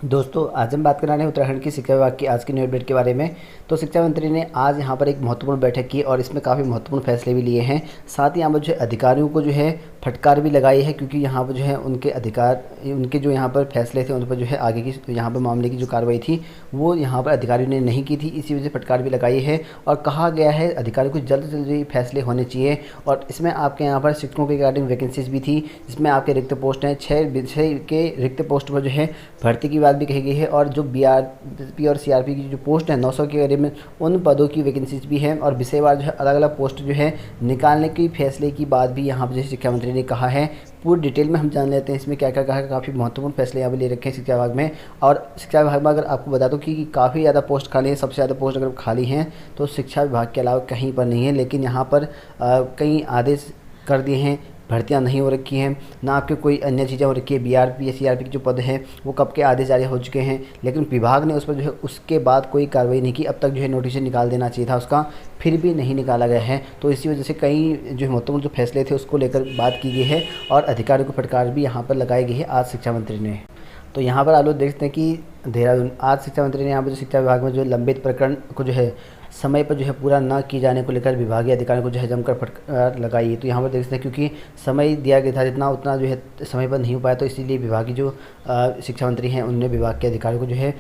दोस्तों, आज हम बात कराने उत्तराखंड की शिक्षा विभाग की आज की न्यू अपडेट के बारे में। तो शिक्षा मंत्री ने आज यहाँ पर एक महत्वपूर्ण बैठक की और इसमें काफ़ी महत्वपूर्ण फैसले भी लिए हैं। साथ ही यहाँ पर जो है अधिकारियों को जो है फटकार भी लगाई है, क्योंकि यहाँ पर जो है उनके अधिकार, उनके जो यहाँ पर फैसले थे उन पर जो है आगे की यहाँ पर मामले की जो कार्रवाई थी वो यहाँ पर अधिकारियों ने नहीं की थी। इसी वजह से फटकार भी लगाई है और कहा गया है अधिकारियों को जल्द से जल्द फैसले होने चाहिए। और इसमें आपके यहाँ पर शिक्षकों के रिगार्डिंग वैकेंसीज भी थी, जिसमें आपके रिक्त पोस्ट हैं। 6 विषय के रिक्त पोस्ट पर जो है भर्ती की बात भी कही गई है। और जो बीआरपी और सीआरपी की जो पोस्ट है 900 के करीब में, उन पदों की वैकेंसीज भी हैं और विषयवार जो है अलग अलग पोस्ट जो है निकालने की फैसले की बात भी यहाँ पर जो शिक्षा मंत्री ने कहा है। पूरी डिटेल में हम जान लेते हैं इसमें क्या क्या कहा है। काफ़ी महत्वपूर्ण फैसले यहाँ पर ले रखे हैं शिक्षा विभाग में। और शिक्षा विभाग में अगर आपको बता दूँ कि काफ़ी ज़्यादा पोस्ट खाली हैं, सबसे ज़्यादा पोस्ट अगर खाली हैं तो शिक्षा विभाग के अलावा कहीं पर नहीं है। लेकिन यहाँ पर कई आदेश कर दिए हैं, भर्तियां नहीं हो रखी हैं, ना आपके कोई अन्य चीज़ें हो रखी है। बीआरपी या सीआरपी के जो पद हैं वो कब के आदेश जारी हो चुके हैं, लेकिन विभाग ने उस पर जो है उसके बाद कोई कार्रवाई नहीं की। अब तक जो है नोटिस निकाल देना चाहिए था उसका, फिर भी नहीं निकाला गया है। तो इसी वजह से कई जो महत्वपूर्ण जो फैसले थे उसको लेकर बात की गई है और अधिकारियों को फटकार भी यहाँ पर लगाई गई है आज शिक्षा मंत्री ने। तो यहाँ पर आप लोग देखते हैं कि देहरादून आज शिक्षा मंत्री ने यहाँ पर जो शिक्षा विभाग में जो लंबित प्रकरण को जो है समय पर जो है पूरा न किए जाने को लेकर विभागीय अधिकारियों को जो है जमकर फटकार लगाई है। तो यहाँ पर देख सकते हैं क्योंकि समय दिया गया था जितना उतना जो है समय पर नहीं हो पाया, तो इसीलिए विभागीय जो शिक्षा मंत्री हैं उनने विभाग के अधिकारियों को जो है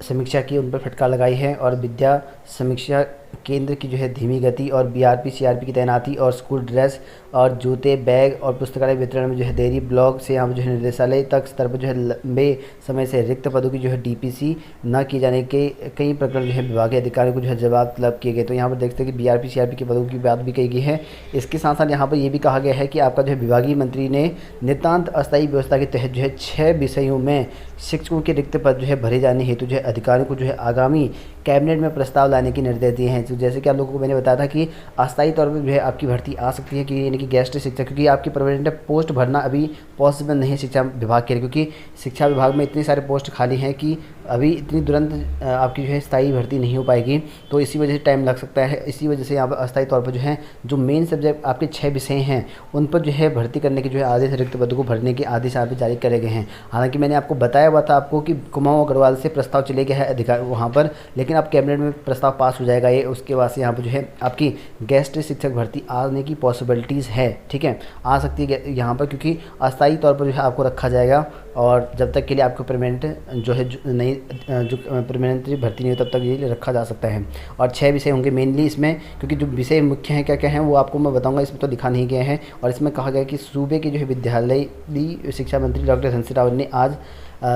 समीक्षा की, उन पर फटकार लगाई है। और विद्या समीक्षा केंद्र की जो है धीमी गति और बीआरपी सीआरपी की तैनाती और स्कूल ड्रेस और जूते बैग और पुस्तकालय वितरण में जो है देरी, ब्लॉक से यहाँ पर जो है निर्देशालय तक स्तर पर जो है लंबे समय से रिक्त पदों की जो है डीपीसी न किए जाने के कई प्रकरण जो है विभागीय अधिकारियों को जो है जवाब तलब किए गए। तो यहाँ पर देखते हैं कि बीआरपी सीआरपी के पदों की बात भी कही गई है। इसके साथ साथ यहाँ पर ये भी कहा गया है कि आपका जो है विभागीय मंत्री ने नितांत अस्थायी व्यवस्था के तहत जो है 6 विषयों में शिक्षकों के रिक्त पद जो है भरे जाने हेतु जो है अधिकारियों को जो है आगामी कैबिनेट में प्रस्ताव लाने के निर्देश दिए हैं। तो जैसे कि आप लोगों को मैंने बताया था कि अस्थायी तौर पर जो है आपकी भर्ती आ सकती है, कि यानी कि गेस्ट शिक्षक, क्योंकि आपकी परमानेंट पोस्ट भरना अभी पॉसिबल नहीं है शिक्षा विभाग के लिए, क्योंकि शिक्षा विभाग में इतने सारे पोस्ट खाली हैं कि अभी इतनी तुरंत आपकी जो है स्थायी भर्ती नहीं हो पाएगी। तो इसी वजह से टाइम लग सकता है। इसी वजह से यहाँ पर अस्थायी तौर पर जो है जो मेन सब्जेक्ट आपके 6 विषय हैं उन पर जो है भर्ती करने के जो है आदेश, रिक्त पदों को भरने के आदेश यहाँ पर जारी करे गए हैं। हालांकि मैंने आपको बताया हुआ था आपको कि कुमाऊं अग्रवाल से प्रस्ताव चले गया है अधिकार वहाँ पर, लेकिन अब कैबिनेट में प्रस्ताव पास हो जाएगा ये, उसके बाद से यहाँ पर जो है आपकी गेस्ट शिक्षक भर्ती आने की पॉसिबिलिटीज़ है। ठीक है, आ सकती है यहाँ पर, क्योंकि अस्थायी तौर पर जो है आपको रखा जाएगा और जब तक के लिए आपको परमानेंट जो है जो परमानेंट भर्ती नहीं हो तब तक ये रखा जा सकता है। और 6 विषय होंगे मेनली इसमें, क्योंकि जो विषय मुख्य हैं क्या क्या हैं वो आपको मैं बताऊंगा, इसमें तो लिखा नहीं गया है। और इसमें कहा गया कि सूबे के जो है विद्यालयी शिक्षा मंत्री डॉक्टर धन सिंह रावत ने आज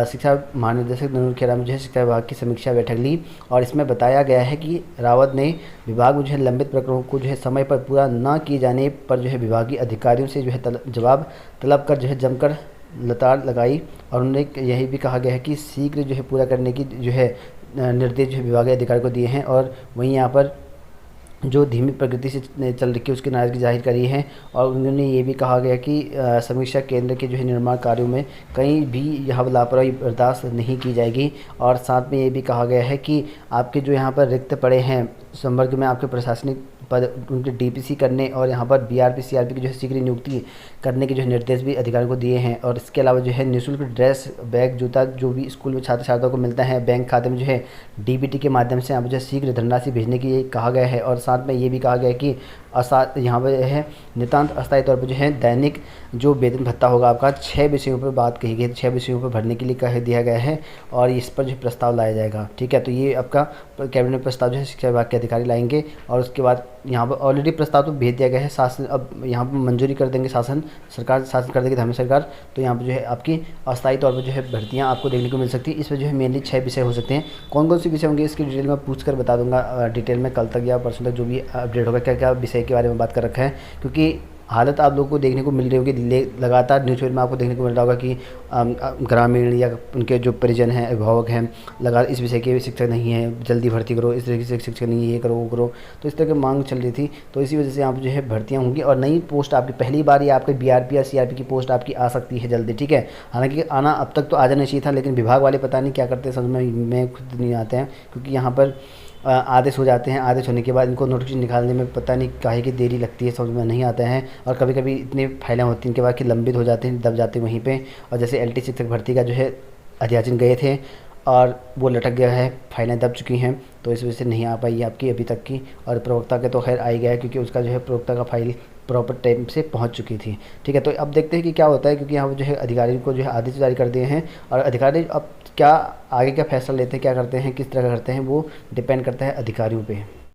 शिक्षा महानिदेशक नूर खेड़ा में जो है शिक्षा विभाग की समीक्षा बैठक ली। और इसमें बताया गया है कि रावत ने विभाग में जो है लंबित प्रकरणों को जो है समय पर पूरा न किए जाने पर जो है विभागीय अधिकारियों से जो है जवाब तलब कर जो है जमकर लताड़ लगाई। और उन्होंने यही भी कहा गया है कि शीघ्र जो है पूरा करने की जो है निर्देश जो है विभागीय अधिकारी को दिए हैं। और वहीं यहाँ पर जो धीमी प्रगति से चल रही है उसकी नाराज़गी जाहिर करी है। और उन्होंने ये भी कहा गया कि समीक्षा केंद्र के जो है निर्माण कार्यों में कहीं भी यहाँ लापरवाही बर्दाश्त नहीं की जाएगी। और साथ में ये भी कहा गया है कि आपके जो यहाँ पर रिक्त पड़े हैं संवर्ग में आपके प्रशासनिक पद उनके डीपीसी करने और यहाँ पर बीआरपी सीआरपी की जो है शीघ्र नियुक्ति करने के जो है निर्देश भी अधिकारियों को दिए हैं। और इसके अलावा जो है निःशुल्क ड्रेस, बैग, जूता जो भी स्कूल में छात्र छात्राओं को मिलता है बैंक खाते में जो है डीबीटी के माध्यम से यहाँ पर जो है शीघ्र धनराशि भेजने की ये कहा गया है। और साथ में ये भी कहा गया है कि यहाँ पर है नितांत अस्थायी तौर पर जो है दैनिक जो वेतन भत्ता होगा आपका 6 विषयों पर बात कही गई है, 6 विषयों पर भरने के लिए कह दिया गया है और इस पर जो प्रस्ताव लाया जाएगा। ठीक है, तो ये आपका कैबिनेट में प्रस्ताव जो है शिक्षा विभाग के अधिकारी लाएंगे। और उसके बाद यहाँ पर ऑलरेडी प्रस्ताव तो भेज दिया गया है, शासन अब यहाँ पर मंजूरी कर देंगे, शासन कर देगी धामी सरकार। तो यहाँ पर जो है आपकी अस्थायी तौर पर जो है भर्तियाँ आपको देखने को मिल सकती है। इसमें जो है मेनली 6 विषय हो सकते हैं। कौन कौन से विषय होंगे इसकी डिटेल में पूछ कर बता दूंगा डिटेल में, कल तक या परसों तक जो भी अपडेट होगा क्या क्या विषय के बारे में बात कर रखा है। क्योंकि हालत आप लोगों को देखने को मिल रही होगी, लगातार न्यूज़पेपर में आपको देखने को मिल रहा होगा कि ग्रामीण या उनके जो परिजन हैं, अभिभावक हैं, लगा इस विषय के शिक्षक नहीं है, जल्दी भर्ती करो, इस तरीके से शिक्षक नहीं है, ये करो वो करो। तो इस तरह की मांग चल रही थी। तो इसी वजह से यहाँ पर जो है भर्तियाँ होंगी और नई पोस्ट आपकी पहली बार या आपके बीआरपी या सीआरपी की पोस्ट आपकी आ सकती है जल्दी। ठीक है, हालांकि आना अब तक तो आ जाना चाहिए था, लेकिन विभाग वाले पता नहीं क्या करते समझ में खुद नहीं आते हैं। क्योंकि यहाँ पर आदेश हो जाते हैं, आदेश होने के बाद इनको नोटिस निकालने में पता नहीं काहे की देरी लगती है, समझ में नहीं आता है। और कभी कभी इतनी फाइलें होती हैं इनके बाद कि लंबित हो जाते हैं, दब जाते हैं वहीं पे। और जैसे एलटी शिक्षक भर्ती का जो है अध्याचन गए थे और वो लटक गया है, फाइलें दब चुकी हैं, तो इस वजह से नहीं आ पाई है आपकी अभी तक की। और प्रवक्ता के तो खैर आ ही गया है, क्योंकि उसका जो है प्रवक्ता का फाइल प्रॉपर टाइम से पहुंच चुकी थी। ठीक है, तो अब देखते हैं कि क्या होता है, क्योंकि यहाँ पर जो है अधिकारी को जो है आदेश जारी कर दिए हैं, और अधिकारी अब क्या आगे क्या फैसला लेते हैं, क्या करते हैं, किस तरह का करते हैं, वो डिपेंड करता है अधिकारियों पे।